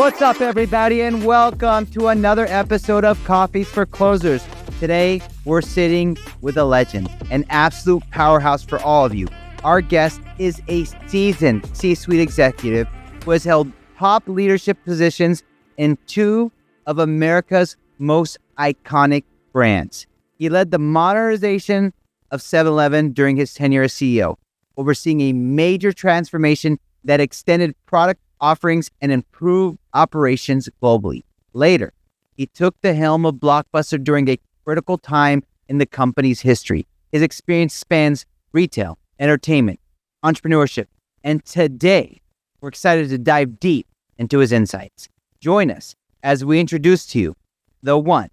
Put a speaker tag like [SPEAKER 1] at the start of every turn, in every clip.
[SPEAKER 1] What's up, everybody, and welcome to another episode of Coffeez for Closers. Today, we're sitting with a legend, an absolute powerhouse for all of you. Our guest is a seasoned C-suite executive who has held top leadership positions in two of America's most iconic brands. He led the modernization of 7-Eleven during his tenure as CEO, overseeing a major transformation that extended product offerings and improved operations globally. Later, he took the helm of Blockbuster during a critical time in the company's history. His experience spans retail, entertainment, entrepreneurship, and today, we're excited to dive deep into his insights. Join us as we introduce to you the one,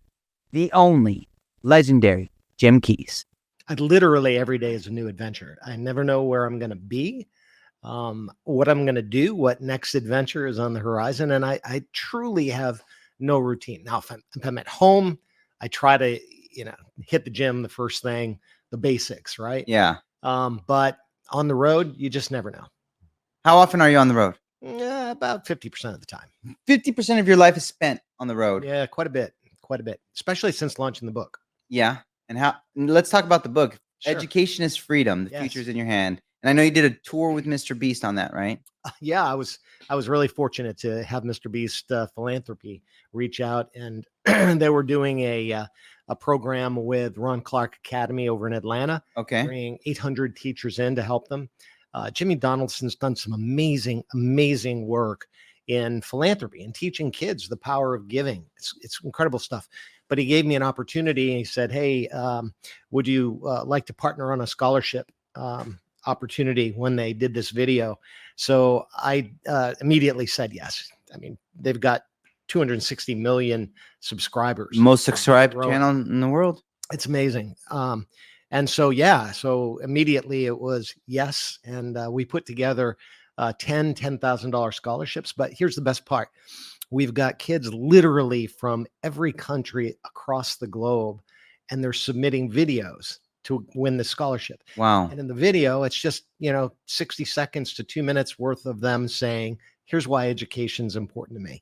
[SPEAKER 1] the only, legendary Jim Keys.
[SPEAKER 2] Literally every day is a new adventure. I never know where I'm going to be, what I'm going to do, what next adventure is on the horizon. And I truly have no routine. Now, if I'm at home, I try to, hit the gym the first thing, the basics, right?
[SPEAKER 1] Yeah.
[SPEAKER 2] But on the road, you just never know.
[SPEAKER 1] How often are you on the road?
[SPEAKER 2] About 50% of the time.
[SPEAKER 1] 50% of your life is spent on the road.
[SPEAKER 2] Yeah, quite a bit, especially since launching the book.
[SPEAKER 1] Yeah. And let's talk about the book.
[SPEAKER 2] Sure.
[SPEAKER 1] Education is Freedom. The future's in your hand. And I know you did a tour with Mr. Beast on that, right?
[SPEAKER 2] Yeah, I was really fortunate to have Mr. Beast Philanthropy reach out, and they were doing a program with Ron Clark Academy over in Atlanta.
[SPEAKER 1] Okay.
[SPEAKER 2] Bringing 800 teachers in to help them. Jimmy Donaldson's done some amazing work in philanthropy and teaching kids the power of giving. It's incredible stuff. But he gave me an opportunity, and he said, "Hey, would you like to partner on a scholarship opportunity when they did this video?" So I immediately said yes. I mean, they've got 260 million subscribers.
[SPEAKER 1] Most subscribed channel in the world.
[SPEAKER 2] It's amazing. And so immediately it was yes. And we put together $10,000 scholarships. But here's the best part. We've got kids literally from every country across the globe, and they're submitting videos to win the scholarship.
[SPEAKER 1] Wow.
[SPEAKER 2] And in the video, it's just, 60 seconds to 2 minutes worth of them saying, here's why education is important to me,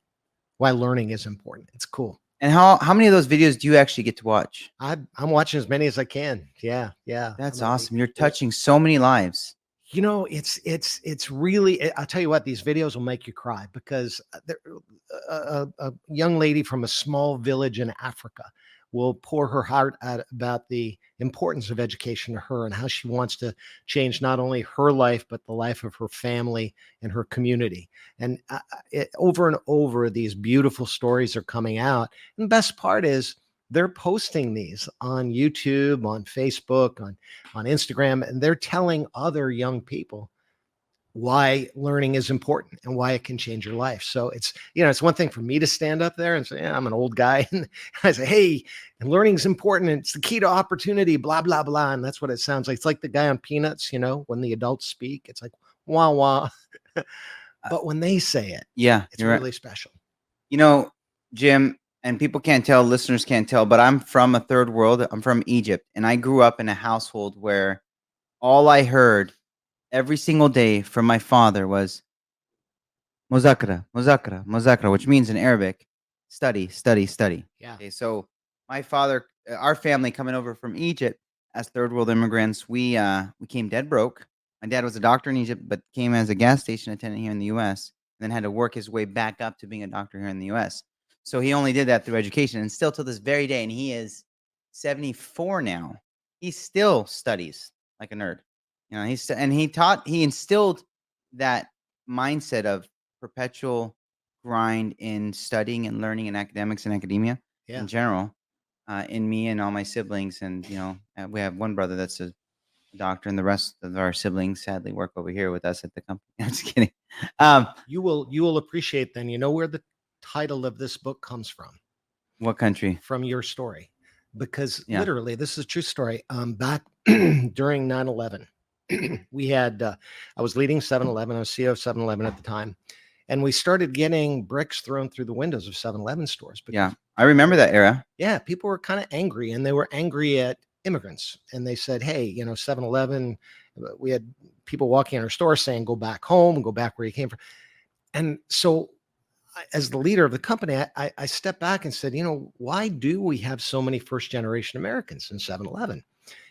[SPEAKER 2] why learning is important. It's cool.
[SPEAKER 1] And how many of those videos do you actually get to watch?
[SPEAKER 2] I'm watching as many as I can. Yeah.
[SPEAKER 1] That's awesome. You're touching so many lives.
[SPEAKER 2] It's really, I'll tell you what, these videos will make you cry, because a young lady from a small village in Africa will pour her heart out about the importance of education to her and how she wants to change not only her life, but the life of her family and her community. And over and over, these beautiful stories are coming out. And the best part is they're posting these on YouTube, on Facebook, on Instagram, and they're telling other young people why learning is important and why it can change your life. So it's one thing for me to stand up there and say, I'm an old guy. And I say, hey, and learning is important. And it's the key to opportunity, blah, blah, blah. And that's what it sounds like. It's like the guy on Peanuts, when the adults speak, it's like, wah, wah. But when they say it, it's really special.
[SPEAKER 1] Jim, and people can't tell, listeners can't tell, but I'm from a third world. I'm from Egypt. And I grew up in a household where all I heard every single day from my father was muzakara, muzakara, muzakara, which means in Arabic, study, study, study.
[SPEAKER 2] Yeah.
[SPEAKER 1] Okay, so my father, our family coming over from Egypt as third world immigrants, we came dead broke. My dad was a doctor in Egypt, but came as a gas station attendant here in the U.S. and then had to work his way back up to being a doctor here in the U.S. So he only did that through education, and still to this very day, and he is 74 now, he still studies like a nerd. He instilled that mindset of perpetual grind in studying and learning in academics and academia in general, in me and all my siblings. And, we have one brother that's a doctor, and the rest of our siblings sadly work over here with us at the company. I'm just kidding.
[SPEAKER 2] You will appreciate then, where the title of this book comes from.
[SPEAKER 1] What country?
[SPEAKER 2] From your story. Because literally, this is a true story. Back during 9/11. We had, I was leading 7-Eleven. I was CEO of 7-Eleven at the time. And we started getting bricks thrown through the windows of 7-Eleven stores.
[SPEAKER 1] Yeah, I remember that era.
[SPEAKER 2] Yeah, people were kind of angry, and they were angry at immigrants. And they said, hey, 7-Eleven, we had people walking in our store saying, go back home, go back where you came from. And so as the leader of the company, I stepped back and said, why do we have so many first generation Americans in 7-Eleven?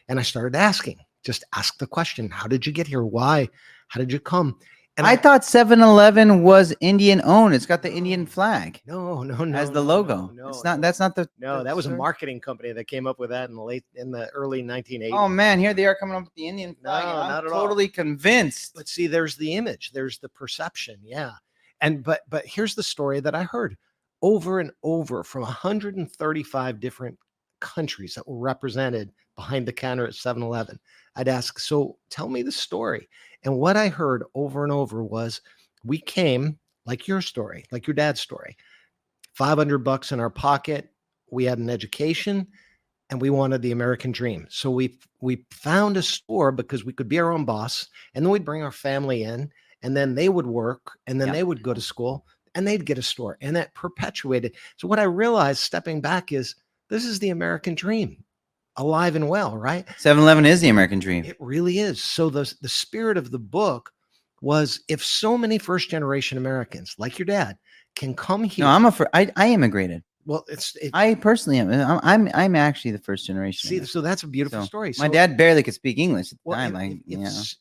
[SPEAKER 2] And I started asking, just ask the question, how did you get here? Why? How did you come? And
[SPEAKER 1] I thought 7-Eleven was Indian owned. It's got the Indian flag
[SPEAKER 2] no,
[SPEAKER 1] as the logo. It's not. That's not the.
[SPEAKER 2] No, that was a marketing company that came up with that in the early 1980s.
[SPEAKER 1] Oh man, here they are coming up with the Indian flag.
[SPEAKER 2] No,
[SPEAKER 1] I'm
[SPEAKER 2] not at
[SPEAKER 1] totally
[SPEAKER 2] all.
[SPEAKER 1] convinced.
[SPEAKER 2] But see, there's the image, there's the perception. Yeah. And but here's the story that I heard over and over from 135 different countries that were represented behind the counter at 7-Eleven. I'd ask, so tell me the story. And what I heard over and over was, we came like your story, like your dad's story, $500 in our pocket. We had an education and we wanted the American dream. So we found a store because we could be our own boss, and then we'd bring our family in, and then they would work, and then they would go to school, and they'd get a store, and that perpetuated. So what I realized stepping back is, this is the American dream, alive and well, right?
[SPEAKER 1] 7-Eleven is the American dream.
[SPEAKER 2] It really is. So the spirit of the book was, if so many first generation Americans like your dad can come here.
[SPEAKER 1] No, I immigrated.
[SPEAKER 2] Well,
[SPEAKER 1] I personally am. I'm actually the first generation.
[SPEAKER 2] See, so that's a beautiful story.
[SPEAKER 1] My dad barely could speak English at the
[SPEAKER 2] well,
[SPEAKER 1] time.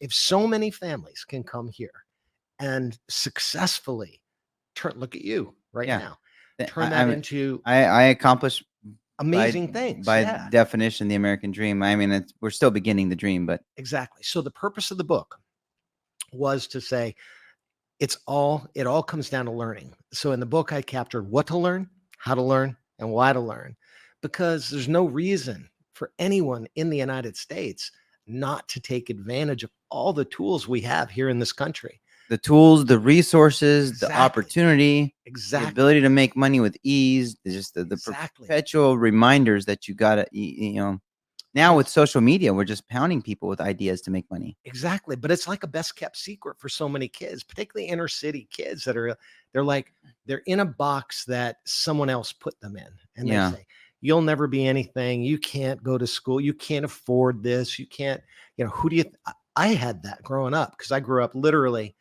[SPEAKER 2] If so many families can come here and successfully look at you right now, turn that into
[SPEAKER 1] I accomplished
[SPEAKER 2] amazing things.
[SPEAKER 1] By definition, the American dream. I mean, we're still beginning the dream, but
[SPEAKER 2] exactly. So the purpose of the book was to say, it all comes down to learning. So in the book, I captured what to learn, how to learn, and why to learn, because there's no reason for anyone in the United States not to take advantage of all the tools we have here in this country.
[SPEAKER 1] The tools, the resources, the opportunity,
[SPEAKER 2] the
[SPEAKER 1] ability to make money with ease, just the perpetual reminders that you gotta, now with social media, we're just pounding people with ideas to make money.
[SPEAKER 2] Exactly. But it's like a best kept secret for so many kids, particularly inner city kids that they're in a box that someone else put them in. And they say, you'll never be anything. You can't go to school. You can't afford this. You can't, who do you, I had that growing up because I grew up literally,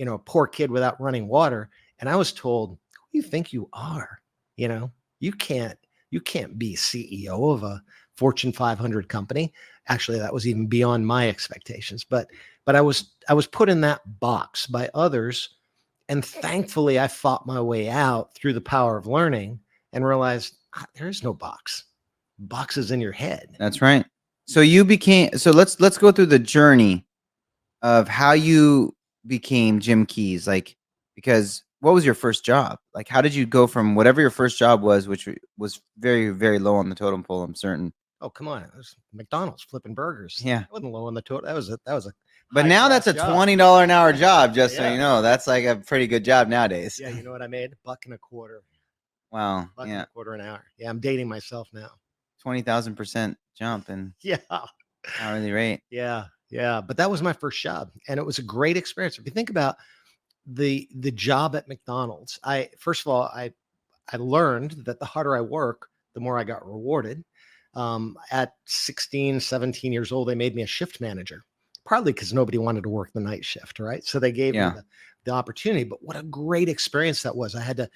[SPEAKER 2] a poor kid without running water. And I was told, who do you think you are? You can't be CEO of a Fortune 500 company. Actually, that was even beyond my expectations. But I was put in that box by others. And thankfully, I fought my way out through the power of learning and realized there is no box. Box is in your head.
[SPEAKER 1] That's right. So let's go through the journey of how you became Jim Keys. Because what was your first job? How did you go from whatever your first job was, which was very, very low on the totem pole, I'm certain.
[SPEAKER 2] Oh, come on. It was McDonald's flipping burgers.
[SPEAKER 1] Yeah.
[SPEAKER 2] It wasn't low on the total. That was a
[SPEAKER 1] But now that's a $20 an hour job, just so you know. That's like a pretty good job nowadays.
[SPEAKER 2] Yeah, you know what I made? $1.25.
[SPEAKER 1] Wow.
[SPEAKER 2] $1.25 an hour. Yeah, I'm dating myself now.
[SPEAKER 1] 20,000% jump in hourly rate.
[SPEAKER 2] Yeah. But that was my first job, and it was a great experience. If you think about the job at McDonald's, first of all, I learned that the harder I work, the more I got rewarded. At 16, 17 years old, they made me a shift manager, partly because nobody wanted to work the night shift, right? So they gave me the opportunity. But what a great experience that was. I had to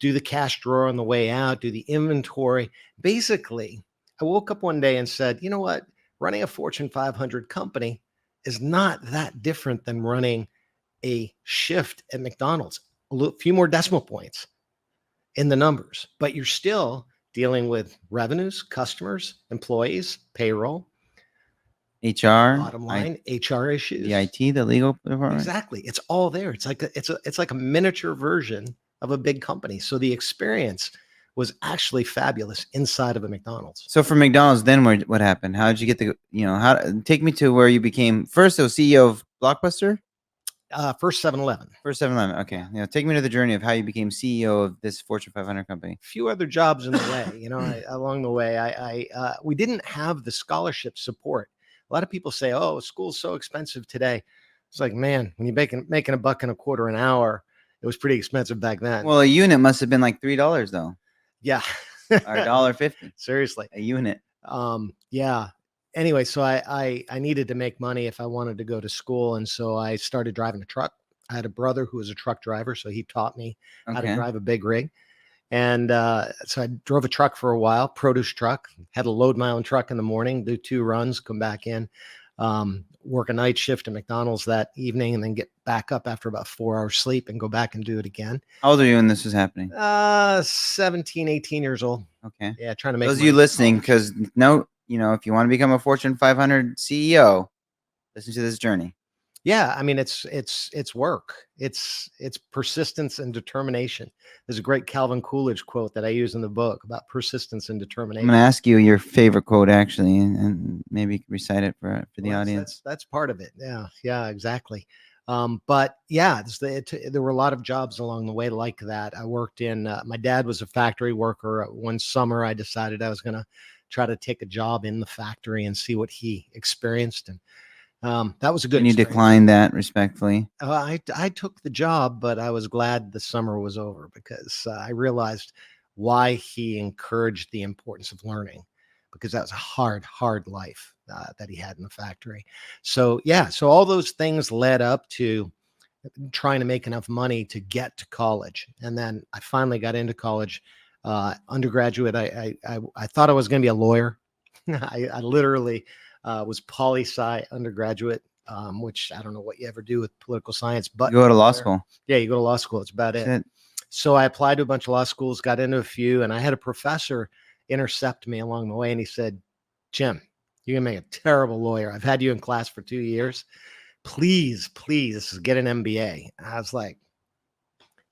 [SPEAKER 2] do the cash drawer on the way out, do the inventory. Basically, I woke up one day and said, you know what? Running a Fortune 500 company is not that different than running a shift at McDonald's. A few more decimal points in the numbers, but you're still dealing with revenues, customers, employees, payroll,
[SPEAKER 1] HR,
[SPEAKER 2] bottom line, HR issues,
[SPEAKER 1] the IT, the legal department.
[SPEAKER 2] Exactly. It's all there. It's like a miniature version of a big company. So the experience was actually fabulous inside of a McDonald's.
[SPEAKER 1] So for McDonald's, then what happened? How did you get take me to where you became first CEO of Blockbuster?
[SPEAKER 2] First 7-Eleven.
[SPEAKER 1] First 7-Eleven. Okay. Take me to the journey of how you became CEO of this Fortune 500 company.
[SPEAKER 2] A few other jobs in the way, along the way, we didn't have the scholarship support. A lot of people say, oh, school's so expensive today. It's like, man, when you're making $1.25 an hour, it was pretty expensive back then.
[SPEAKER 1] Well, a unit must have been like $3 though.
[SPEAKER 2] Yeah.
[SPEAKER 1] Or $1.50.
[SPEAKER 2] Seriously.
[SPEAKER 1] A unit.
[SPEAKER 2] Yeah. Anyway, so I needed to make money if I wanted to go to school. And so I started driving a truck. I had a brother who was a truck driver, so he taught me how to
[SPEAKER 1] Okay.
[SPEAKER 2] drive a big rig. And so I drove a truck for a while, produce truck, had to load my own truck in the morning, do 2 runs, come back in, work a night shift at McDonald's that evening, and then get back up after about 4 hours sleep and go back and do it again.
[SPEAKER 1] How old are you when this was happening?
[SPEAKER 2] 17, 18 years old.
[SPEAKER 1] Okay.
[SPEAKER 2] Yeah, trying to make
[SPEAKER 1] Those of
[SPEAKER 2] money
[SPEAKER 1] you
[SPEAKER 2] for
[SPEAKER 1] listening,
[SPEAKER 2] college.
[SPEAKER 1] because if you want to become a Fortune 500 CEO, listen to this journey.
[SPEAKER 2] Yeah, I mean it's work. It's persistence and determination. There's a great Calvin Coolidge quote that I use in the book about persistence and
[SPEAKER 1] I'm
[SPEAKER 2] determination.
[SPEAKER 1] going to ask you your favorite quote, actually, and maybe you can recite it for the audience.
[SPEAKER 2] That's part of it. Yeah, exactly. But yeah, there were a lot of jobs along the way like that. I worked in. My dad was a factory worker. One summer, I decided I was going to try to take a job in the factory and see what he experienced, and that was a good
[SPEAKER 1] And you
[SPEAKER 2] experience.
[SPEAKER 1] declined that respectfully.
[SPEAKER 2] I took the job, but I was glad the summer was over because I realized why he encouraged the importance of learning, because that was a hard life that he had in the factory. So yeah, so all those things led up to trying to make enough money to get to college, and then I finally got into college. Undergraduate, I thought I was going to be a lawyer. I literally was poli-sci undergraduate, which I don't know what you ever do with political science, but
[SPEAKER 1] You go to law school.
[SPEAKER 2] Yeah, you go to law school. It's about
[SPEAKER 1] That's
[SPEAKER 2] it.
[SPEAKER 1] it.
[SPEAKER 2] So I applied to a bunch of law schools, got into a few, and I had a professor intercept me along the way, and he said, "Jim, you're gonna make a terrible lawyer. I've had you in class for 2 years. Please, get an MBA." I was like,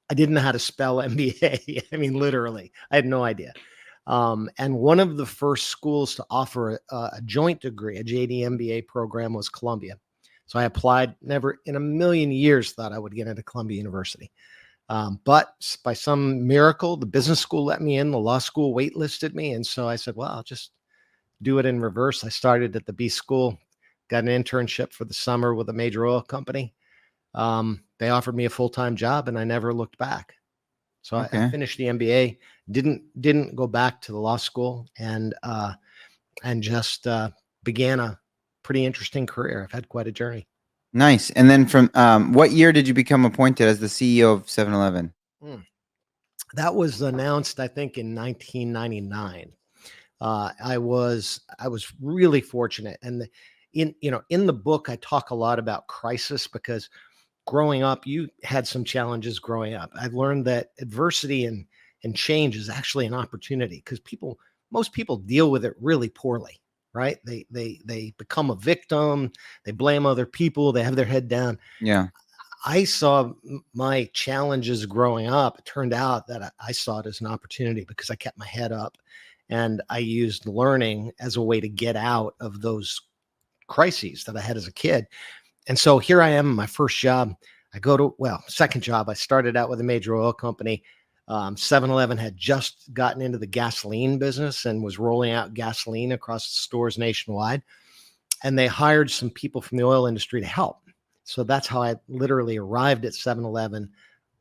[SPEAKER 2] I didn't know how to spell MBA. I mean, literally, I had no idea. And one of the first schools to offer a joint degree, a JD MBA program, was Columbia. So I applied. Never in a million years thought I would get into Columbia University. But by some miracle, the business school let me in, the law school waitlisted me. And so I said, well, I'll just do it in reverse. I started at the B school, got an internship for the summer with a major oil company. They offered me a full-time job and I never looked back. So I finished the MBA, didn't go back to the law school, and just began a pretty interesting career. I've had quite a journey.
[SPEAKER 1] Nice. And then from what year did you become appointed as the CEO of 7-Eleven?
[SPEAKER 2] That was announced, I think, in 1999. I was really fortunate, and in the book I talk a lot about crisis because growing up, you had some challenges growing up. I've learned that adversity and change is actually an opportunity because most people deal with it really poorly, right? They become a victim, they blame other people, they have their head down.
[SPEAKER 1] Yeah.
[SPEAKER 2] I saw my challenges growing up. It turned out that I saw it as an opportunity because I kept my head up and I used learning as a way to get out of those crises that I had as a kid. And so here I am, my first job. I go to, second job. I started out with a major oil company. 7-Eleven had just gotten into the gasoline business and was rolling out gasoline across the stores nationwide. And they hired some people from the oil industry to help. So that's how I literally arrived at 7-Eleven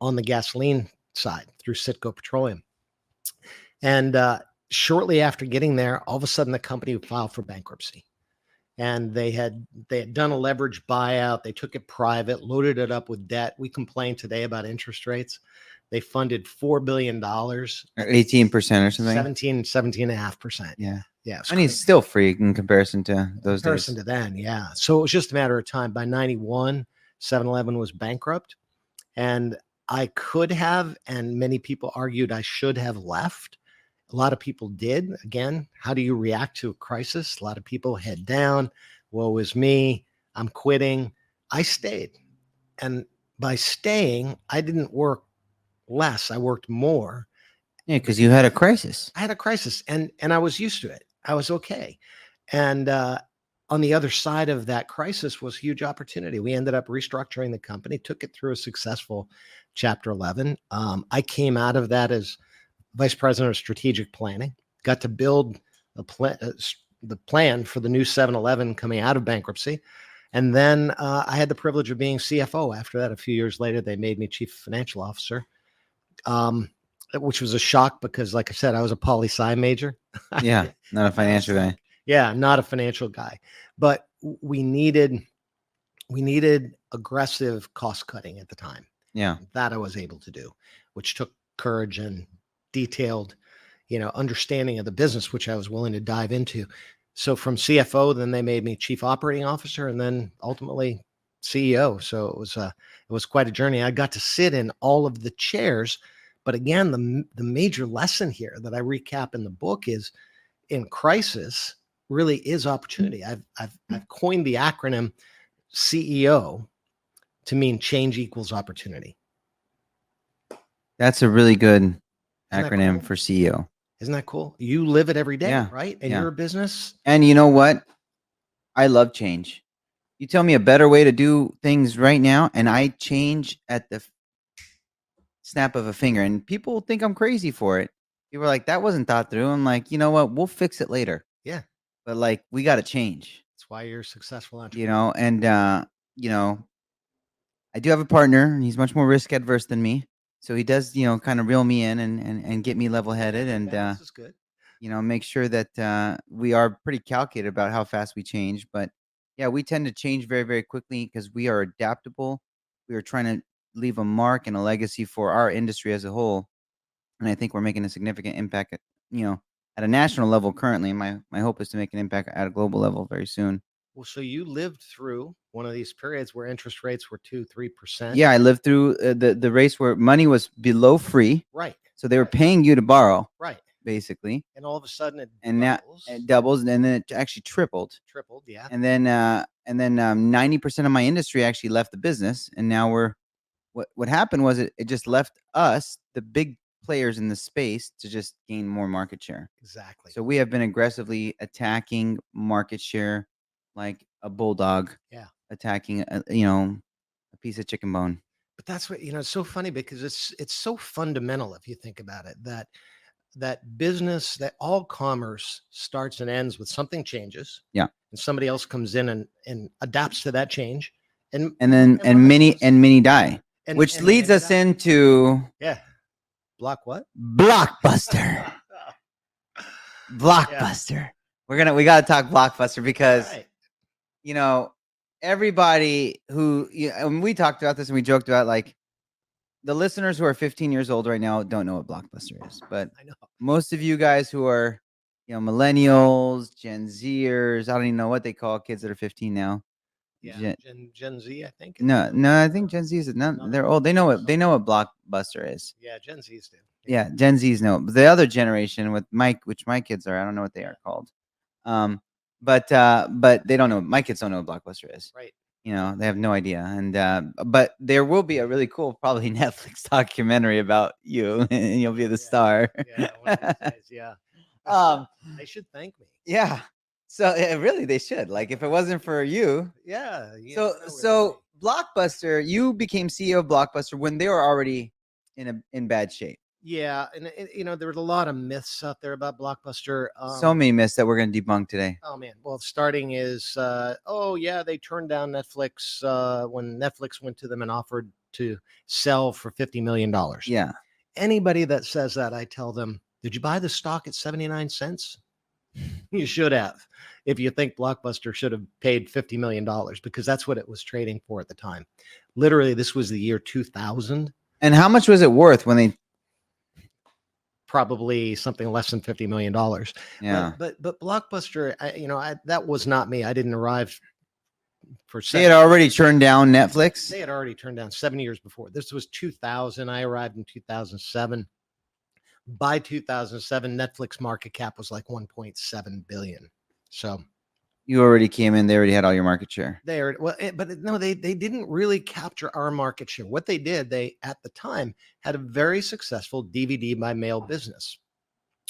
[SPEAKER 2] on the gasoline side through Citgo Petroleum. And shortly after getting there, all of a sudden the company filed for bankruptcy. And they had done a leverage buyout. They took it private, loaded it up with debt. We complain today about interest rates. They funded $4 billion.
[SPEAKER 1] 18% or something?
[SPEAKER 2] 17.5%.
[SPEAKER 1] Yeah.
[SPEAKER 2] Yeah.
[SPEAKER 1] I mean, it's still free in comparison to those days.
[SPEAKER 2] To then, yeah. So it was just a matter of time. By 91, 7-Eleven was bankrupt. And I could have, and many people argued I should have left. A lot of people did. Again, how do you react to a crisis? A lot of people head down. Woe is me. I'm quitting. I stayed. And by staying, I didn't work less. I worked more.
[SPEAKER 1] Yeah, because you had a crisis.
[SPEAKER 2] I had a crisis and I was used to it. I was okay. And on the other side of that crisis was huge opportunity. We ended up restructuring the company, took it through a successful Chapter 11. I came out of that as vice president of strategic planning, got to build the plan for the new 7-Eleven coming out of bankruptcy. And then I had the privilege of being CFO. After that, a few years later, they made me chief financial officer, which was a shock because, like I said, I was a poli-sci major.
[SPEAKER 1] Yeah, not a financial guy.
[SPEAKER 2] Yeah, not a financial guy. But we needed we needed aggressive cost cutting at the time.
[SPEAKER 1] Yeah.
[SPEAKER 2] That I was able to do, which took courage and detailed, understanding of the business, which I was willing to dive into. So from CFO, then they made me chief operating officer, and then ultimately CEO. So it was quite a journey. I got to sit in all of the chairs, but again, the major lesson here that I recap in the book is, in crisis really is opportunity. I've coined the acronym CEO to mean change equals opportunity.
[SPEAKER 1] That's a really good
[SPEAKER 2] Isn't
[SPEAKER 1] acronym
[SPEAKER 2] cool?
[SPEAKER 1] for CEO.
[SPEAKER 2] Isn't that cool? You live it every day,
[SPEAKER 1] Yeah,
[SPEAKER 2] right? And
[SPEAKER 1] yeah.
[SPEAKER 2] your business.
[SPEAKER 1] And you know what? I love change. You tell me a better way to do things right now, and I change at the snap of a finger. And people think I'm crazy for it. People are like, that wasn't thought through. I'm like, you know what? We'll fix it later.
[SPEAKER 2] Yeah.
[SPEAKER 1] But like, we got to change.
[SPEAKER 2] That's why you're a successful entrepreneur.
[SPEAKER 1] You know, and you know, I do have a partner, and he's much more risk adverse than me. So he does, kind of reel me in and get me level headed, and
[SPEAKER 2] This is good.
[SPEAKER 1] make sure that we are pretty calculated about how fast we change. But yeah, we tend to change very, very quickly because we are adaptable. We are trying to leave a mark and a legacy for our industry as a whole, and I think we're making a significant impact at a national level currently. My hope is to make an impact at a global level very soon.
[SPEAKER 2] Well, so you lived through one of these periods where interest rates were 2-3%.
[SPEAKER 1] Yeah, I lived through the race where money was below free.
[SPEAKER 2] Right.
[SPEAKER 1] So they were paying you to borrow.
[SPEAKER 2] Right.
[SPEAKER 1] Basically.
[SPEAKER 2] And all of a sudden it
[SPEAKER 1] and
[SPEAKER 2] doubles.
[SPEAKER 1] now it doubles, and then it actually tripled.
[SPEAKER 2] Yeah.
[SPEAKER 1] And then 90% of my industry actually left the business, and now what happened was it just left us, the big players in the space, to just gain more market share.
[SPEAKER 2] Exactly.
[SPEAKER 1] So we have been aggressively attacking market share like a bulldog.
[SPEAKER 2] Yeah.
[SPEAKER 1] Attacking a piece of chicken bone.
[SPEAKER 2] But that's what, it's so funny because it's so fundamental if you think about it, that business, that all commerce starts and ends with something changes.
[SPEAKER 1] Yeah.
[SPEAKER 2] And somebody else comes in and adapts to that change. And
[SPEAKER 1] many die. Which leads us into
[SPEAKER 2] Blockbuster.
[SPEAKER 1] Blockbuster. Yeah. We got to talk Blockbuster because everybody who and we talked about this and we joked about, like, the listeners who are 15 years old right now don't know what Blockbuster is, but
[SPEAKER 2] I know
[SPEAKER 1] most of you guys who are millennials, Gen Zers, I don't even know what they call kids that are 15 now.
[SPEAKER 2] Yeah, Gen Z, I think.
[SPEAKER 1] No, I think Gen Z is not. They're old. They know what Blockbuster is.
[SPEAKER 2] Yeah, Gen Z's do.
[SPEAKER 1] Yeah, Gen Z's know. But the other generation which my kids are, I don't know what they are called. But they don't know. My kids don't know what Blockbuster is.
[SPEAKER 2] Right.
[SPEAKER 1] They have no idea. And but there will be a really cool, probably Netflix documentary about you, and you'll be the star.
[SPEAKER 2] Yeah, one of these days, yeah. They should thank me.
[SPEAKER 1] Yeah. So really, they should. Like, if it wasn't for you.
[SPEAKER 2] Yeah.
[SPEAKER 1] So Blockbuster, you became CEO of Blockbuster when they were already in bad shape.
[SPEAKER 2] Yeah, and there was a lot of myths out there about Blockbuster.
[SPEAKER 1] So many myths that we're going to debunk today.
[SPEAKER 2] Oh man, well, starting is they turned down Netflix when Netflix went to them and offered to sell for $50 million.
[SPEAKER 1] Yeah.
[SPEAKER 2] Anybody that says that, I tell them, did you buy the stock at 79 cents? You should have, if you think Blockbuster should have paid $50 million, because that's what it was trading for at the time. Literally, this was the year 2000.
[SPEAKER 1] And how much was it worth when they?
[SPEAKER 2] Probably something less than $50 million.
[SPEAKER 1] Yeah.
[SPEAKER 2] But Blockbuster, that was not me. I didn't arrive for.
[SPEAKER 1] They had already turned down Netflix.
[SPEAKER 2] They had already turned down 7 years before. This was 2000. I arrived in 2007. By 2007, Netflix market cap was like 1.7 billion. So
[SPEAKER 1] you already came in. They already had all your market share.
[SPEAKER 2] But no, they didn't really capture our market share. What they did, they at the time had a very successful DVD by mail business.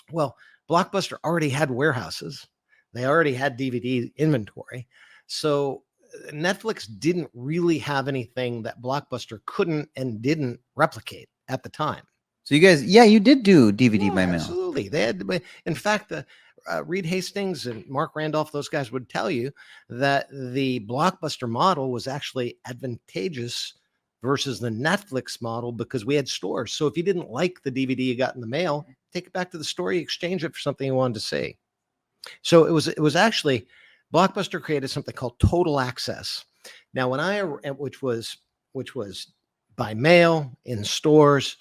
[SPEAKER 2] Well, Blockbuster already had warehouses. They already had DVD inventory. So Netflix didn't really have anything that Blockbuster couldn't and didn't replicate at the time.
[SPEAKER 1] So you guys, you did do DVD by mail.
[SPEAKER 2] Absolutely. They had, in fact, Reed Hastings and Mark Randolph, those guys would tell you that the Blockbuster model was actually advantageous versus the Netflix model because we had stores. So if you didn't like the DVD you got in the mail, take it back to the store, you exchange it for something you wanted to see. So it was actually, Blockbuster created something called Total Access. Now, which was by mail in stores.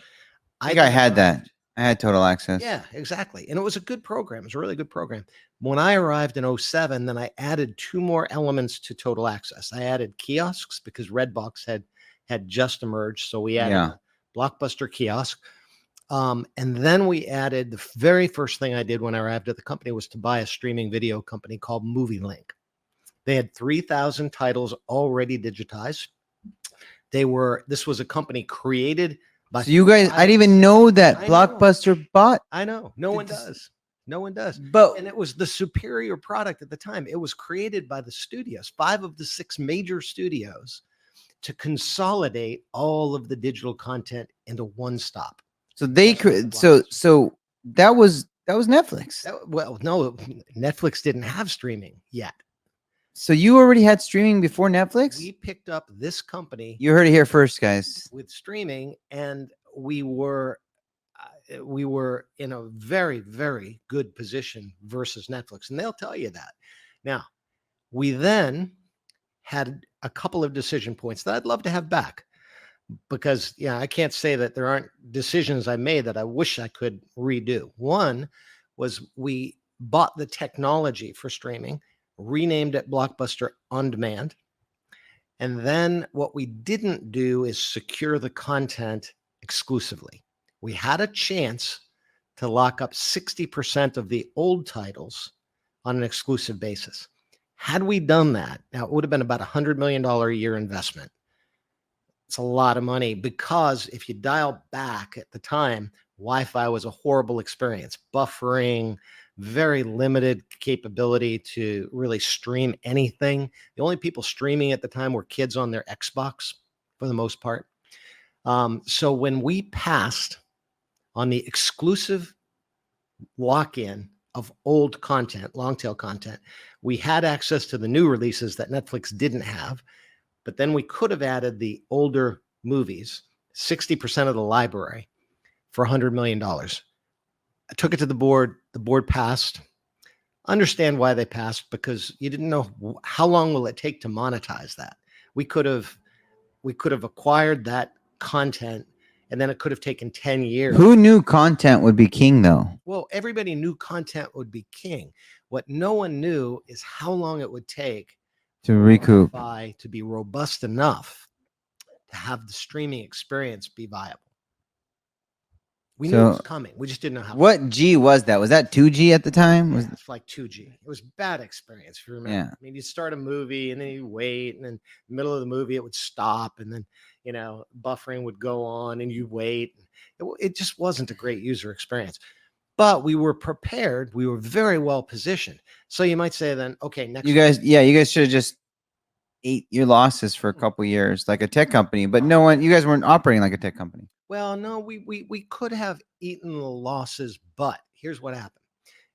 [SPEAKER 1] I think I had that. I had total access.
[SPEAKER 2] Yeah, exactly. And it was a good program. It was a really good program. When I arrived in 07, then I added 2 more elements to total access. I added kiosks because Redbox had just emerged. So we added a Blockbuster kiosk. And then we added, the very first thing I did when I arrived at the company was to buy a streaming video company called MovieLink. They had 3,000 titles already digitized. This was a company created by.
[SPEAKER 1] So you guys, I didn't even know that Blockbuster bought.
[SPEAKER 2] I know. No one does. No one does.
[SPEAKER 1] But
[SPEAKER 2] and it was the superior product at the time. It was created by the studios, 5 of the 6 major studios, to consolidate all of the digital content into one stop.
[SPEAKER 1] So they could. So that was Netflix.
[SPEAKER 2] Well, no, Netflix didn't have streaming yet.
[SPEAKER 1] So you already had streaming before Netflix?
[SPEAKER 2] We picked up this company.
[SPEAKER 1] You heard it here first, guys.
[SPEAKER 2] With streaming, and we were in a very, very good position versus Netflix, and they'll tell you that. Now, we then had a couple of decision points that I'd love to have back, because I can't say that there aren't decisions I made that I wish I could redo. One was we bought the technology for streaming, renamed it Blockbuster On Demand. And then what we didn't do is secure the content exclusively. We had a chance to lock up 60% of the old titles on an exclusive basis. Had we done that, now it would have been about $100 million a year investment. It's a lot of money, because if you dial back at the time, Wi-Fi was a horrible experience, buffering, very limited capability to really stream anything. The only people streaming at the time were kids on their Xbox for the most part. So when we passed on the exclusive lock-in of old content, long tail content, we had access to the new releases that Netflix didn't have, but then we could have added the older movies, 60% of the library, for $100 million. I took it to the board. The board passed. Understand why they passed, because you didn't know how long will it take to monetize that. We could have acquired that content, and then it could have taken 10 years.
[SPEAKER 1] Who knew content would be king, though?
[SPEAKER 2] Well, everybody knew content would be king. What no one knew is how long it would take
[SPEAKER 1] to recoup,
[SPEAKER 2] to be robust enough to have the streaming experience be viable. We knew it was coming. We just didn't know how.
[SPEAKER 1] What G was that? Was that 2G at the time?
[SPEAKER 2] Yeah, it's like 2G. It was a bad experience, if you remember.
[SPEAKER 1] Yeah.
[SPEAKER 2] I mean, you'd start a movie and then you wait, and then the middle of the movie it would stop, and then buffering would go on, and you wait. It just wasn't a great user experience. But we were prepared. We were very well positioned. So you might say then, okay, next.
[SPEAKER 1] You guys should have just ate your losses for a couple of years like a tech company, but you guys weren't operating like a tech company.
[SPEAKER 2] Well, no, we could have eaten the losses, but here's what happened.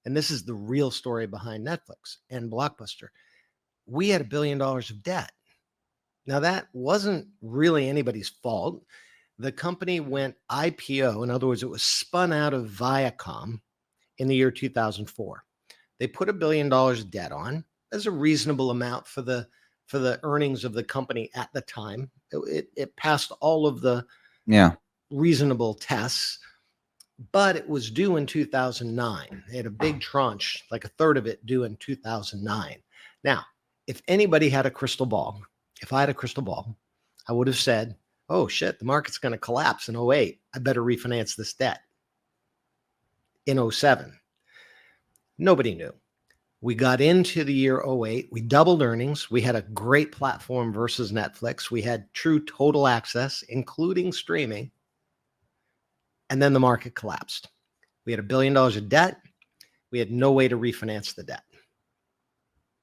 [SPEAKER 2] And this is the real story behind Netflix and Blockbuster. We had $1 billion of debt. Now, that wasn't really anybody's fault. The company went IPO. In other words, it was spun out of Viacom in the year 2004. They put $1 billion of debt on. That's a reasonable amount for the earnings of the company at the time. It passed all of the reasonable tests, but it was due in 2009. They had a big tranche, like a third of it, due in 2009. Now, if anybody had a crystal ball, if I had a crystal ball, I would have said, oh shit, the market's going to collapse in 08. I better refinance this debt. In 07, nobody knew. We got into the year 08. We doubled earnings. We had a great platform versus Netflix. We had true total access, including streaming. And then the market collapsed. We had $1 billion of debt. We had no way to refinance the debt.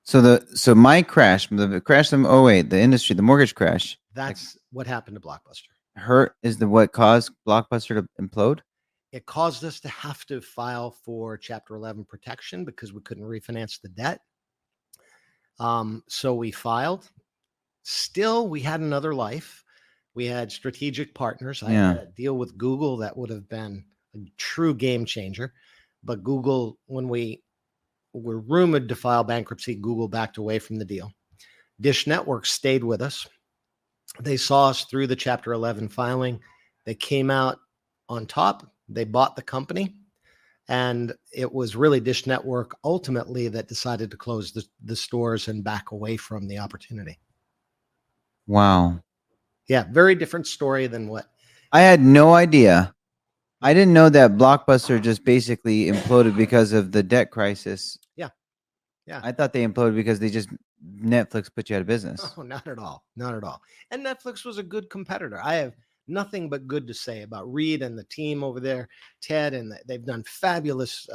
[SPEAKER 1] So my crash, the crash of 08, the industry, the mortgage crash.
[SPEAKER 2] That's what happened to Blockbuster.
[SPEAKER 1] What caused Blockbuster to implode?
[SPEAKER 2] It caused us to have to file for Chapter 11 protection because we couldn't refinance the debt. So we filed. Still, we had another life. We had strategic partners. I had a deal with Google that would have been a true game changer. But Google, when we were rumored to file bankruptcy, Google backed away from the deal. Dish Network stayed with us. They saw us through the Chapter 11 filing. They came out on top. They bought the company. And it was really Dish Network ultimately that decided to close the stores and back away from the opportunity.
[SPEAKER 1] Wow.
[SPEAKER 2] Yeah, very different story than what.
[SPEAKER 1] I had no idea. I didn't know that Blockbuster just basically imploded because of the debt crisis.
[SPEAKER 2] Yeah. Yeah.
[SPEAKER 1] I thought they imploded because Netflix put you out of business.
[SPEAKER 2] Oh, not at all. Not at all. And Netflix was a good competitor. I have nothing but good to say about Reed and the team over there, Ted, and they've done fabulous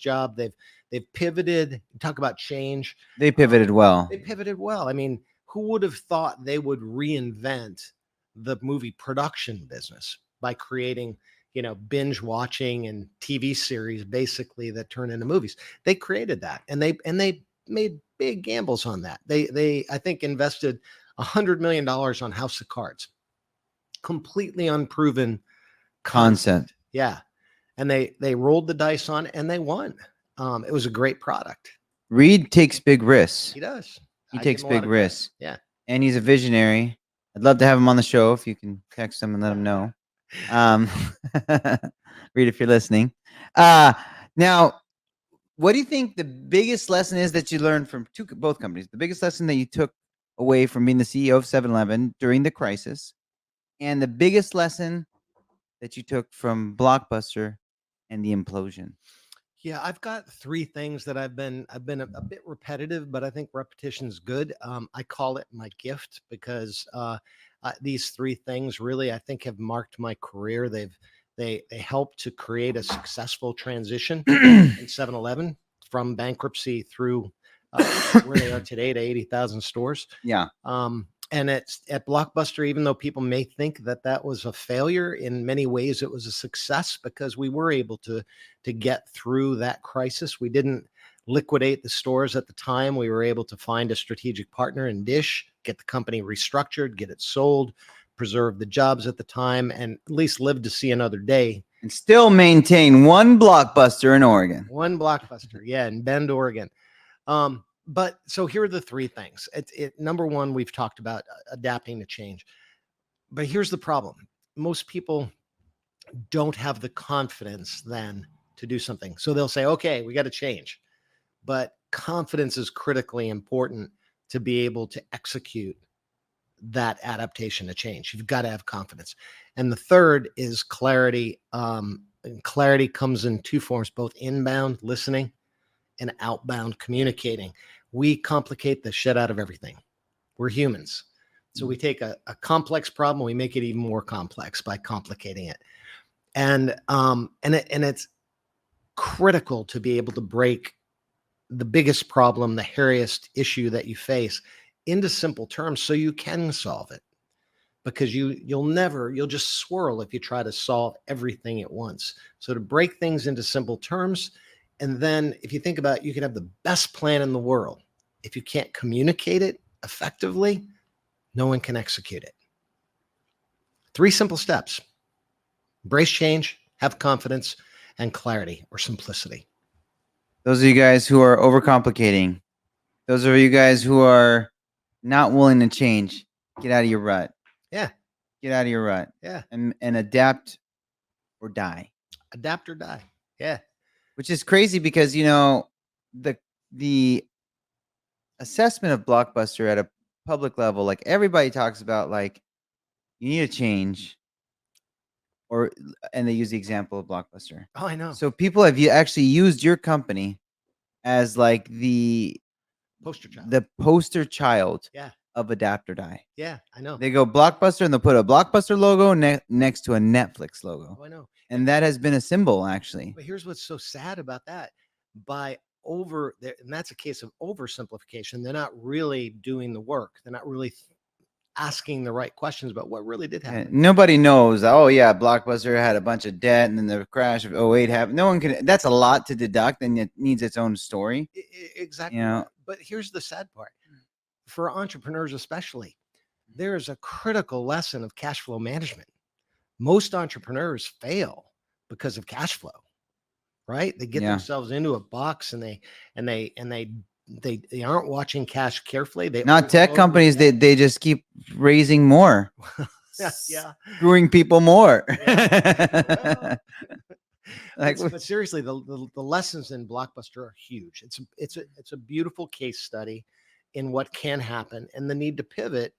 [SPEAKER 2] job. They've pivoted. Talk about change.
[SPEAKER 1] They pivoted well.
[SPEAKER 2] They pivoted well. I mean, who would have thought they would reinvent the movie production business by creating, binge watching and TV series basically that turn into movies? They created that, and they made big gambles on that. They I think invested $100 million on House of Cards, completely unproven concept. Yeah, and they rolled the dice on and they won. It was a great product.
[SPEAKER 1] Reed takes big risks.
[SPEAKER 2] He does.
[SPEAKER 1] He takes big risks.
[SPEAKER 2] Yeah,
[SPEAKER 1] and he's a visionary. I'd love to have him on the show if you can text him and let him know. Reed, if you're listening. Now, what do you think the biggest lesson is that you learned from both companies? The biggest lesson that you took away from being the CEO of 7-Eleven during the crisis, and the biggest lesson that you took from Blockbuster and the implosion?
[SPEAKER 2] Yeah, I've got three things that I've been a bit repetitive, but I think repetition's good. I call it my gift because these three things really, I think, have marked my career. They helped to create a successful transition in 7-Eleven from bankruptcy through where they are today to 80,000 stores.
[SPEAKER 1] Yeah.
[SPEAKER 2] And it's at Blockbuster, even though people may think that was a failure, in many ways it was a success because we were able to get through that crisis. We didn't liquidate the stores at the time. We were able to find a strategic partner in Dish, get the company restructured, get it sold, preserve the jobs at the time, and at least live to see another day.
[SPEAKER 1] And still maintain one Blockbuster in Oregon.
[SPEAKER 2] One Blockbuster, yeah, in Bend, Oregon. But so here are the three things. Number one, we've talked about adapting to change. But here's the problem. Most people don't have the confidence then to do something. So they'll say, okay, we got to change. But confidence is critically important to be able to execute that adaptation to change. You've got to have confidence. And the third is clarity. And clarity comes in two forms, both inbound listening and outbound communicating. We complicate the shit out of everything. We're humans. So we take a complex problem, we make it even more complex by complicating it. And it's critical to be able to break the biggest problem, the hairiest issue that you face, into simple terms so you can solve it. Because you'll just swirl if you try to solve everything at once. So to break things into simple terms, and then if you think about it, you can have the best plan in the world. If you can't communicate it effectively, no one can execute it. Three simple steps: embrace change, have confidence, and clarity or simplicity.
[SPEAKER 1] Those of you guys who are overcomplicating, those of you guys who are not willing to change, get out of your rut.
[SPEAKER 2] Yeah.
[SPEAKER 1] Get out of your rut.
[SPEAKER 2] Yeah.
[SPEAKER 1] And adapt or die.
[SPEAKER 2] Adapt or die. Yeah.
[SPEAKER 1] Which is crazy because, the assessment of Blockbuster at a public level, like everybody talks about, like, you need to change, and they use the example of Blockbuster.
[SPEAKER 2] Oh, I know.
[SPEAKER 1] So people have actually used your company as like the poster child
[SPEAKER 2] yeah.
[SPEAKER 1] of adapt or die.
[SPEAKER 2] Yeah, I know.
[SPEAKER 1] They go Blockbuster and they'll put a Blockbuster logo next to a Netflix logo.
[SPEAKER 2] Oh, I know.
[SPEAKER 1] And that has been a symbol, actually.
[SPEAKER 2] But here's what's so sad about that. And that's a case of oversimplification. They're not really doing the work. They're not really asking the right questions about what really did happen.
[SPEAKER 1] Nobody knows. Oh yeah, Blockbuster had a bunch of debt, and then the crash of 08 happened. No one can. That's a lot to deduct, and it needs its own story.
[SPEAKER 2] Exactly. But here's the sad part. For entrepreneurs especially, there is a critical lesson of cash flow management. Most entrepreneurs fail because of cash flow, right? They get themselves into a box and they they aren't watching cash carefully. They
[SPEAKER 1] Not tech
[SPEAKER 2] overload with
[SPEAKER 1] companies.
[SPEAKER 2] debt.
[SPEAKER 1] They just keep raising more,
[SPEAKER 2] Yeah.
[SPEAKER 1] screwing people more.
[SPEAKER 2] Well,
[SPEAKER 1] Like,
[SPEAKER 2] but seriously, the lessons in Blockbuster are huge. It's a beautiful case study in what can happen and the need to pivot,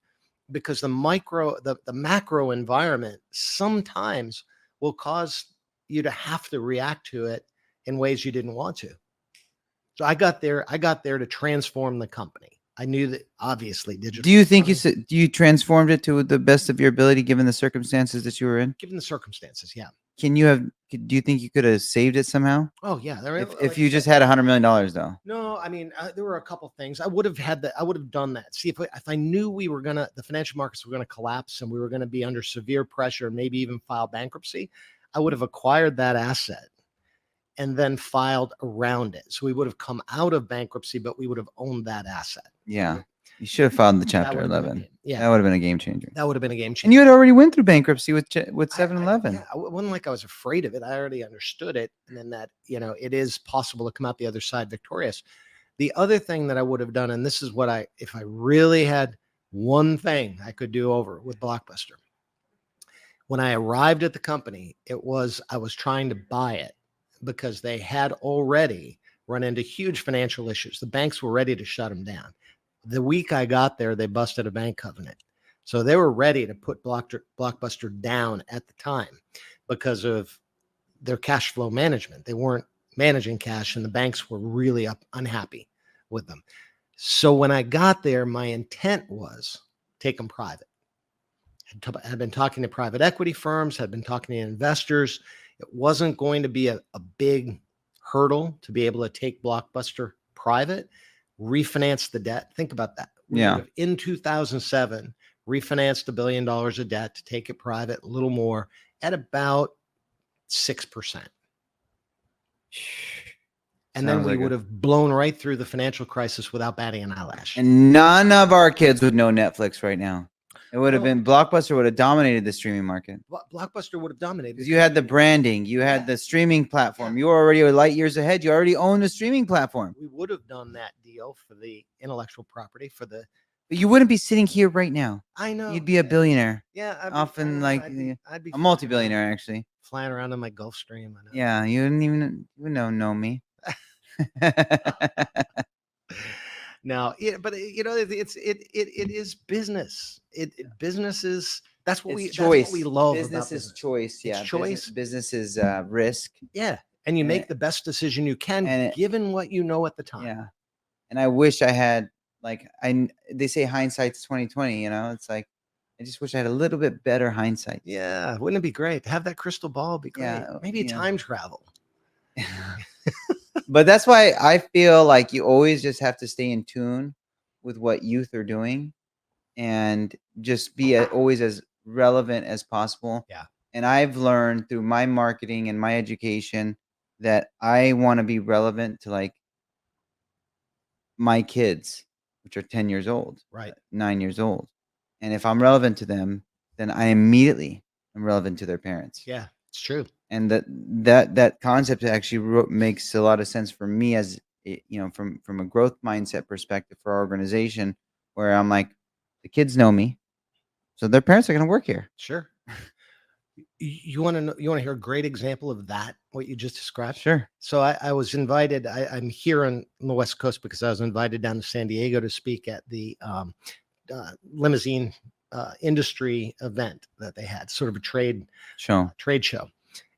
[SPEAKER 2] because the macro environment sometimes will cause you to have to react to it in ways you didn't want to. So I got there to transform the company. I knew that obviously digital.
[SPEAKER 1] do you think you transformed it to the best of your ability given the circumstances that you were in?
[SPEAKER 2] Given the circumstances, yeah.
[SPEAKER 1] Do you think you could have saved it somehow?
[SPEAKER 2] Oh yeah.
[SPEAKER 1] If you just had $100 million though.
[SPEAKER 2] No, I mean, there were a couple things. I would have done that. See, if I knew the financial markets were going to collapse and we were going to be under severe pressure, maybe even file bankruptcy, I would have acquired that asset and then filed around it. So we would have come out of bankruptcy, but we would have owned that asset.
[SPEAKER 1] Yeah. You should have filed the Chapter 11.
[SPEAKER 2] Yeah.
[SPEAKER 1] That would have been a game changer.
[SPEAKER 2] That would have been a game changer.
[SPEAKER 1] And you had already went through bankruptcy with 7-Eleven.
[SPEAKER 2] Yeah, it wasn't like I was afraid of it. I already understood it. And then that, it is possible to come out the other side victorious. The other thing that I would have done, and this is what if I really had one thing I could do over with Blockbuster. When I arrived at the company, I was trying to buy it because they had already run into huge financial issues. The banks were ready to shut them down. The week I got there, they busted a bank covenant. So they were ready to put Blockbuster down at the time because of their cash flow management. They weren't managing cash and the banks were really unhappy with them. So when I got there, my intent was take them private. I had been talking to private equity firms, had been talking to investors. It wasn't going to be a big hurdle to be able to take Blockbuster private, refinance the debt. Think about that. We would have, in 2007, refinanced $1 billion of debt to take it private, a little more, at about 6%. And then we would have blown right through the financial crisis without batting an eyelash.
[SPEAKER 1] And none of our kids would know Netflix right now. It would have been Blockbuster would have dominated the streaming market.
[SPEAKER 2] Blockbuster would have dominated.
[SPEAKER 1] Because you had the branding, you had the streaming platform. You were already light years ahead. You already own the streaming platform.
[SPEAKER 2] We would have done that deal for the intellectual property
[SPEAKER 1] But you wouldn't be sitting here right now.
[SPEAKER 2] I know.
[SPEAKER 1] You'd be a billionaire.
[SPEAKER 2] Yeah.
[SPEAKER 1] I'd be a multi-billionaire, actually.
[SPEAKER 2] Flying around in my Gulfstream. I know.
[SPEAKER 1] Yeah, you wouldn't know me.
[SPEAKER 2] Now, but it is business. Business is that's what we love.
[SPEAKER 1] Business is choice. Yeah,
[SPEAKER 2] choice.
[SPEAKER 1] Business is risk.
[SPEAKER 2] Yeah, and you make the best decision you can given what you know at the time.
[SPEAKER 1] Yeah, and I wish I had they say hindsight's 20/20. It's like I just wish I had a little bit better hindsight.
[SPEAKER 2] Yeah, wouldn't it be great to have that crystal ball? Be great. Yeah, maybe time travel.
[SPEAKER 1] But that's why I feel like you always just have to stay in tune with what youth are doing and just be always as relevant as possible.
[SPEAKER 2] Yeah.
[SPEAKER 1] And I've learned through my marketing and my education that I want to be relevant to my kids, which are 10 years old,
[SPEAKER 2] right?
[SPEAKER 1] 9 years old. And if I'm relevant to them, then I immediately am relevant to their parents.
[SPEAKER 2] Yeah, it's true.
[SPEAKER 1] And that concept actually makes a lot of sense for me as from a growth mindset perspective for our organization, where I'm like, the kids know me, so their parents are going to work here.
[SPEAKER 2] Sure. You want to hear a great example of that? What you just described?
[SPEAKER 1] Sure.
[SPEAKER 2] So I was invited. I'm here on the West Coast because I was invited down to San Diego to speak at the limousine industry event that they had, sort of a trade show.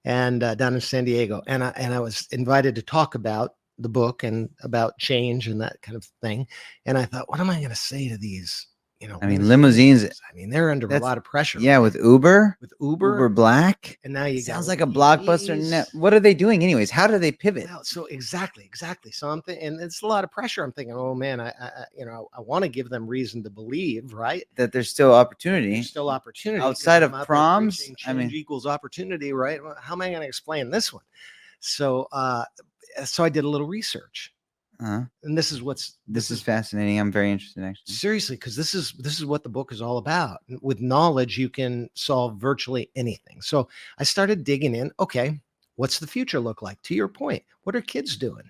[SPEAKER 2] And down in San Diego, and I was invited to talk about the book and about change and that kind of thing. And I thought, what am I going to say to these?
[SPEAKER 1] Limousines.
[SPEAKER 2] They're under a lot of pressure.
[SPEAKER 1] Yeah, with Uber,
[SPEAKER 2] Uber
[SPEAKER 1] Black,
[SPEAKER 2] and now you
[SPEAKER 1] sounds like a Blockbuster. What are they doing, anyways? How do they pivot?
[SPEAKER 2] Well, so exactly. Something, and it's a lot of pressure. I'm thinking, oh man, I want to give them reason to believe, right?
[SPEAKER 1] That there's still opportunity.
[SPEAKER 2] There's still opportunity
[SPEAKER 1] outside of proms.
[SPEAKER 2] Change equals opportunity, right? Well, how am I going to explain this one? So I did a little research. And this is
[SPEAKER 1] fascinating. I'm very interested, actually.
[SPEAKER 2] Seriously, because this is what the book is all about. With knowledge, you can solve virtually anything. So I started digging in. Okay, what's the future look like? To your point, what are kids doing?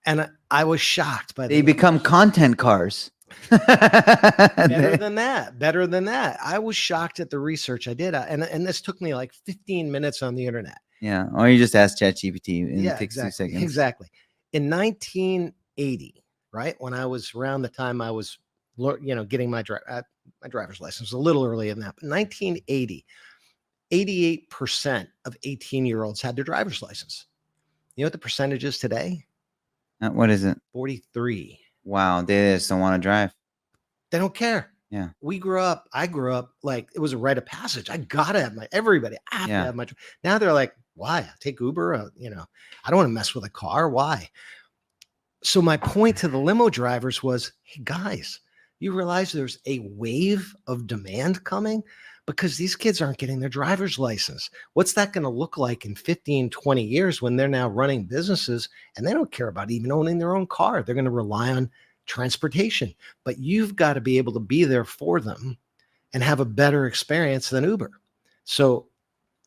[SPEAKER 2] And I was shocked by
[SPEAKER 1] They become content cars.
[SPEAKER 2] better than that. Better than that. I was shocked at the research I did, and this took me like 15 minutes on the internet.
[SPEAKER 1] Yeah, or you just ask ChatGPT and it takes 2
[SPEAKER 2] exactly,
[SPEAKER 1] seconds.
[SPEAKER 2] exactly. In 1980, right when I was around the time I was, getting my driver's license, a little earlier than that, but 1980, 88% of 18-year-olds had their driver's license. You know what the percentage is today?
[SPEAKER 1] What is it?
[SPEAKER 2] 43.
[SPEAKER 1] Wow, they just don't want to drive.
[SPEAKER 2] They don't care.
[SPEAKER 1] Yeah.
[SPEAKER 2] I grew up like it was a rite of passage. I gotta have everybody. I have to
[SPEAKER 1] Yeah.
[SPEAKER 2] have my. Now they're like, why? Take Uber. I don't want to mess with a car. Why? So my point to the limo drivers was, hey guys, you realize there's a wave of demand coming because these kids aren't getting their driver's license. What's that going to look like in 15, 20 years when they're now running businesses and they don't care about even owning their own car? They're going to rely on transportation, but you've got to be able to be there for them and have a better experience than Uber. So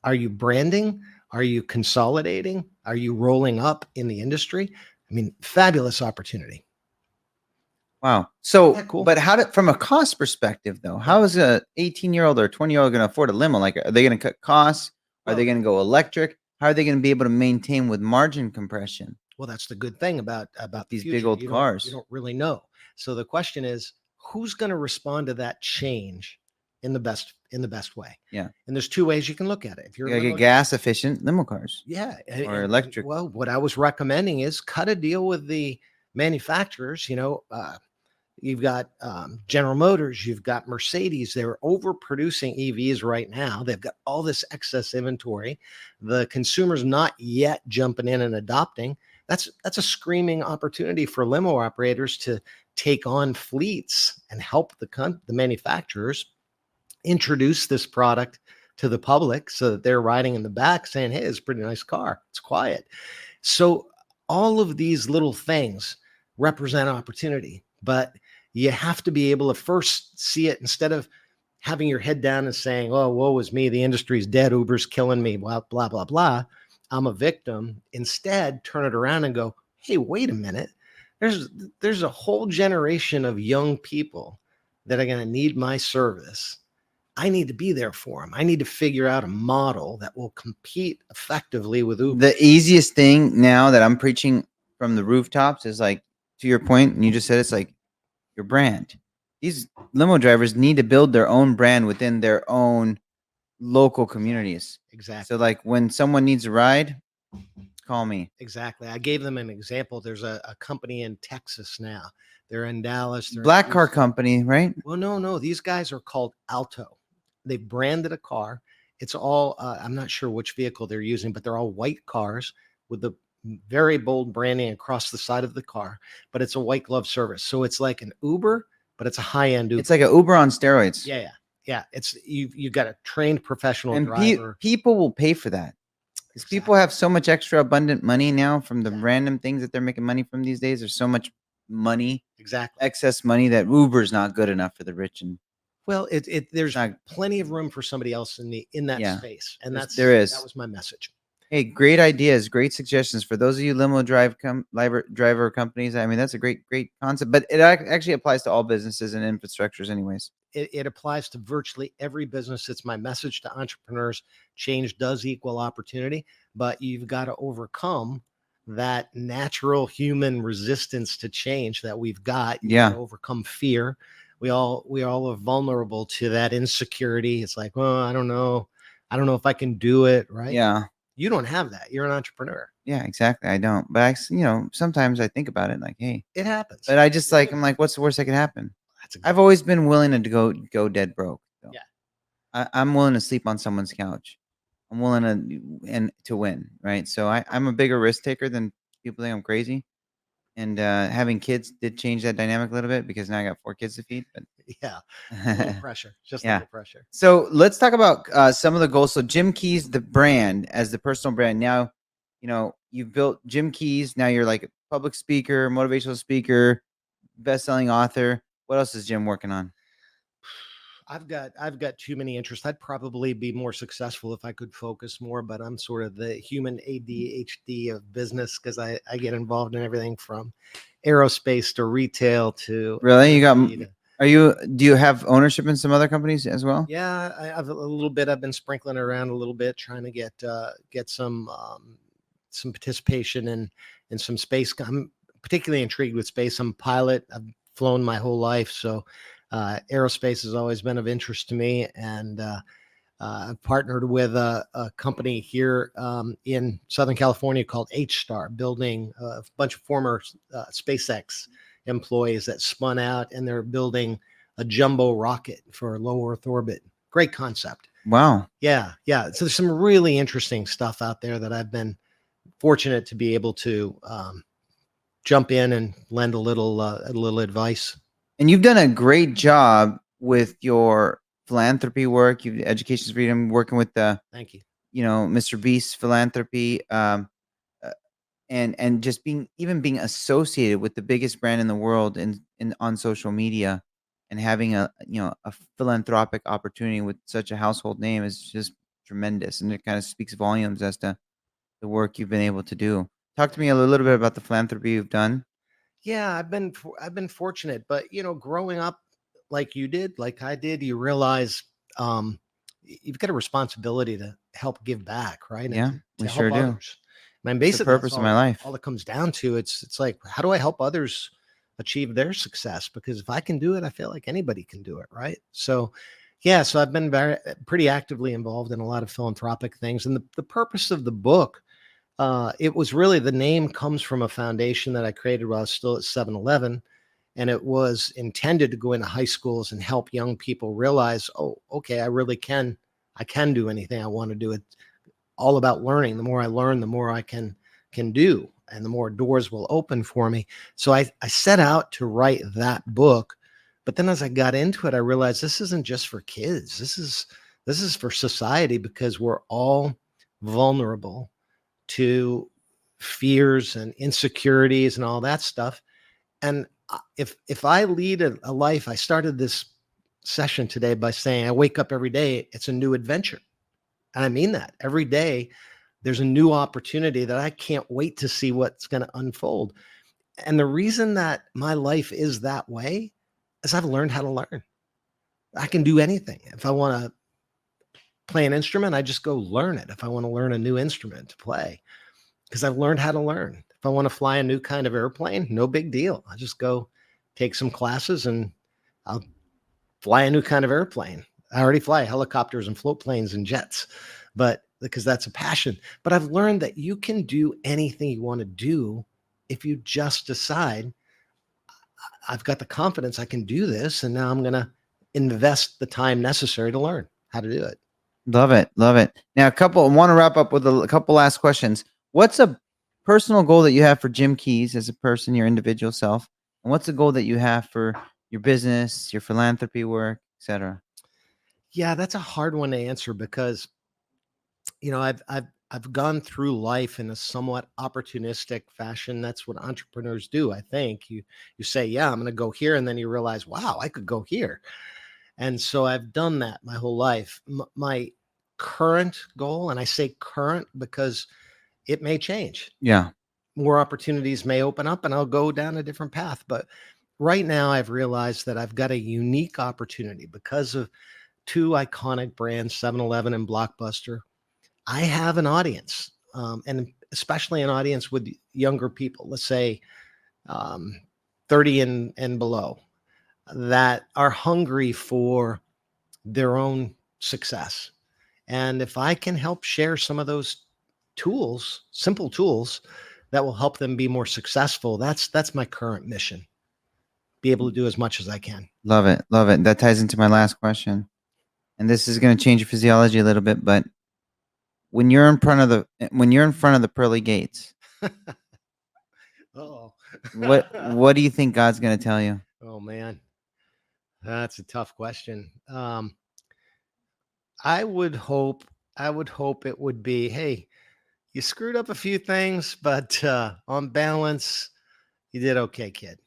[SPEAKER 2] are you branding? Are you consolidating? Are you rolling up in the industry? I mean, fabulous opportunity.
[SPEAKER 1] Wow. So,
[SPEAKER 2] Yeah, cool.
[SPEAKER 1] but from a cost perspective, though, how is a 18-year-old or 20-year-old going to afford a limo? Like, are they going to cut costs? Are they going to go electric? How are they going to be able to maintain with margin compression?
[SPEAKER 2] Well, that's the good thing about
[SPEAKER 1] these
[SPEAKER 2] the future.
[SPEAKER 1] big old cars.
[SPEAKER 2] You don't really know. So the question is, who's going to respond to that change in the best way?
[SPEAKER 1] Yeah.
[SPEAKER 2] And there's two ways you can look at it. If you're
[SPEAKER 1] get gas efficient limo cars.
[SPEAKER 2] Yeah.
[SPEAKER 1] Or electric.
[SPEAKER 2] Well, what I was recommending is cut a deal with the manufacturers. You've got General Motors, you've got Mercedes. They're overproducing EVs right now. They've got all this excess inventory. The consumer's not yet jumping in and adopting. That's a screaming opportunity for limo operators to take on fleets and help the manufacturers introduce this product to the public so that they're riding in the back saying, hey, it's a pretty nice car. It's quiet. So all of these little things represent opportunity, but you have to be able to first see it instead of having your head down and saying, oh, woe is me. The industry's dead. Uber's killing me. Blah, blah, blah, blah. I'm a victim. Instead, turn it around and go, hey, wait a minute. There's a whole generation of young people that are going to need my service. I need to be there for them. I need to figure out a model that will compete effectively with Uber.
[SPEAKER 1] The easiest thing now that I'm preaching from the rooftops is like, to your point, and you just said, it's like your brand. These limo drivers need to build their own brand within their own local communities.
[SPEAKER 2] Exactly.
[SPEAKER 1] So like when someone needs a ride, call me.
[SPEAKER 2] Exactly. I gave them an example. There's a company in Texas now. They're in Dallas.
[SPEAKER 1] Black car company, right?
[SPEAKER 2] Well, no. These guys are called Alto. They branded a car. It's all, I'm not sure which vehicle they're using, but they're all white cars with the very bold branding across the side of the car, but it's a white glove service. So it's like an Uber, but it's a high-end Uber.
[SPEAKER 1] It's like an Uber on steroids.
[SPEAKER 2] Yeah. It's you've got a trained professional
[SPEAKER 1] and
[SPEAKER 2] driver.
[SPEAKER 1] People will pay for that. Because people have so much extra abundant money now from the random things that they're making money from these days. There's so much money, excess money, that Uber's not good enough for the rich. And
[SPEAKER 2] well, there's plenty of room for somebody else in that space, and that was my message.
[SPEAKER 1] Hey, great ideas, great suggestions for those of you limo driver companies. I mean, that's a great concept, but it actually applies to all businesses and infrastructures anyways.
[SPEAKER 2] It applies to virtually every business. It's my message to entrepreneurs. Change does equal opportunity, but you've got to overcome that natural human resistance to change that we've got. You got to overcome fear. We all are vulnerable to that insecurity. It's like, well, I don't know if I can do it, right?
[SPEAKER 1] Yeah.
[SPEAKER 2] You don't have that. You're an entrepreneur.
[SPEAKER 1] Yeah, exactly. I don't. But sometimes I think about it like, hey,
[SPEAKER 2] it happens.
[SPEAKER 1] But I just I'm like, what's the worst that could happen? I've always been willing to go dead broke. So. Yeah. I'm willing to sleep on someone's couch. I'm willing to win, right? So I'm a bigger risk taker than people think I'm crazy. And having kids did change that dynamic a little bit because now I got 4 kids to feed. But
[SPEAKER 2] yeah, a little pressure, just a little pressure.
[SPEAKER 1] So let's talk about some of the goals. So Jim Keys, the brand, as the personal brand. Now, you've built Jim Keys. Now you're like a public speaker, motivational speaker, best-selling author. What else is Jim working on?
[SPEAKER 2] I've got too many interests. I'd probably be more successful if I could focus more, but I'm sort of the human ADHD of business because I get involved in everything from aerospace to retail to
[SPEAKER 1] Really?
[SPEAKER 2] energy to,
[SPEAKER 1] Do you have ownership in some other companies as well?
[SPEAKER 2] yeah, I've a little bit. I've been sprinkling around a little bit, trying to get some participation in some space. I'm particularly intrigued with space. I'm a pilot. I've flown my whole life, so aerospace has always been of interest to me. And I've partnered with a company here in Southern California called H-Star, building a bunch of former SpaceX employees that spun out, and they're building a jumbo rocket for low Earth orbit. Great concept.
[SPEAKER 1] Wow.
[SPEAKER 2] Yeah, yeah. So there's some really interesting stuff out there that I've been fortunate to be able to jump in and lend a little advice.
[SPEAKER 1] And you've done a great job with your philanthropy work. You've education's freedom, working with the,
[SPEAKER 2] Thank you.
[SPEAKER 1] Mr. Beast philanthropy, and just being associated with the biggest brand in the world in on social media, and having a philanthropic opportunity with such a household name is just tremendous, and it kind of speaks volumes as to the work you've been able to do. Talk to me a little bit about the philanthropy you've done.
[SPEAKER 2] Yeah, I've been fortunate, but growing up like you did, like I did, you realize you've got a responsibility to help give back, right? And
[SPEAKER 1] Yeah, we
[SPEAKER 2] to
[SPEAKER 1] sure
[SPEAKER 2] help
[SPEAKER 1] do.
[SPEAKER 2] others. I mean,
[SPEAKER 1] It's the
[SPEAKER 2] basically, that's
[SPEAKER 1] purpose of my life.
[SPEAKER 2] all it comes down to. It's like, how do I help others achieve their success? Because if I can do it, I feel like anybody can do it, right? So, yeah, so I've been pretty actively involved in a lot of philanthropic things, and the purpose of the book. It was really, the name comes from a foundation that I created while I was still at 7-Eleven. And it was intended to go into high schools and help young people realize, oh, okay, I can do anything I want to do. It's all about learning. The more I learn, the more I can do, and the more doors will open for me. So I set out to write that book. But then as I got into it, I realized this isn't just for kids. This is for society, because we're all vulnerable to fears and insecurities and all that stuff. And if I lead a life, I started this session today by saying I wake up every day, it's a new adventure. And I mean that. Every day there's a new opportunity that I can't wait to see what's going to unfold. And the reason that my life is that way is I've learned how to learn. I can do anything. If I want to play an instrument, I just go learn it. If I want to learn a new instrument to play, because I've learned how to learn. If I want to fly a new kind of airplane, no big deal. I just go take some classes and I'll fly a new kind of airplane. I already fly helicopters and float planes and jets, but because that's a passion. But I've learned that you can do anything you want to do if you just decide, I've got the confidence I can do this, and now I'm going to invest the time necessary to learn how to do it.
[SPEAKER 1] Love it. Love it. Now, I want to wrap up with a couple last questions. What's a personal goal that you have for Jim Keys as a person, your individual self? And what's a goal that you have for your business, your philanthropy work, etc.?
[SPEAKER 2] Yeah, that's a hard one to answer, because I've gone through life in a somewhat opportunistic fashion. That's what entrepreneurs do. I think you say, yeah, I'm going to go here, and then you realize, wow, I could go here. And so I've done that my whole life. My current goal, and I say current because it may change.
[SPEAKER 1] Yeah.
[SPEAKER 2] More opportunities may open up and I'll go down a different path. But right now I've realized that I've got a unique opportunity because of two iconic brands, 7-Eleven and Blockbuster. I have an audience, and especially an audience with younger people, let's say 30 and below, that are hungry for their own success. And if I can help share some of those tools, simple tools that will help them be more successful, that's my current mission. Be able to do as much as I can.
[SPEAKER 1] Love it. Love it. That ties into my last question. And this is going to change your physiology a little bit, but when you're in front of the pearly gates,
[SPEAKER 2] Oh,
[SPEAKER 1] what do you think God's going to tell you?
[SPEAKER 2] Oh man, that's a tough question. I would hope it would be, hey, you screwed up a few things, but on balance, you did okay, kid.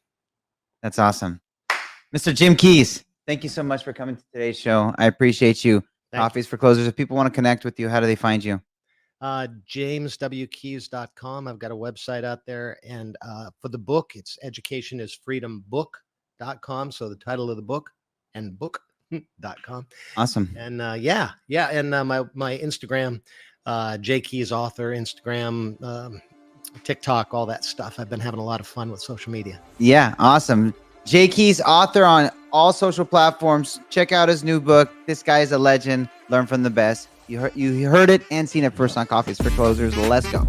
[SPEAKER 1] That's awesome. Mr. Jim Keys, Thank you so much for coming to today's show. I appreciate you.
[SPEAKER 2] Thank
[SPEAKER 1] Coffeez for Closers. If people want to connect with you, how do they find you?
[SPEAKER 2] JamesWKeys.com. I've got a website out there. And for the book, it's educationisfreedombook.com. So the title of the book and book.com.
[SPEAKER 1] Awesome.
[SPEAKER 2] And yeah. And my Instagram, JKeys author, Instagram, TikTok, all that stuff. I've been having a lot of fun with social media.
[SPEAKER 1] Yeah, awesome. JKeys author on all social platforms. Check out his new book. This guy is a legend. Learn from the best. You heard it and seen it first on Coffeez for Closers. Let's go.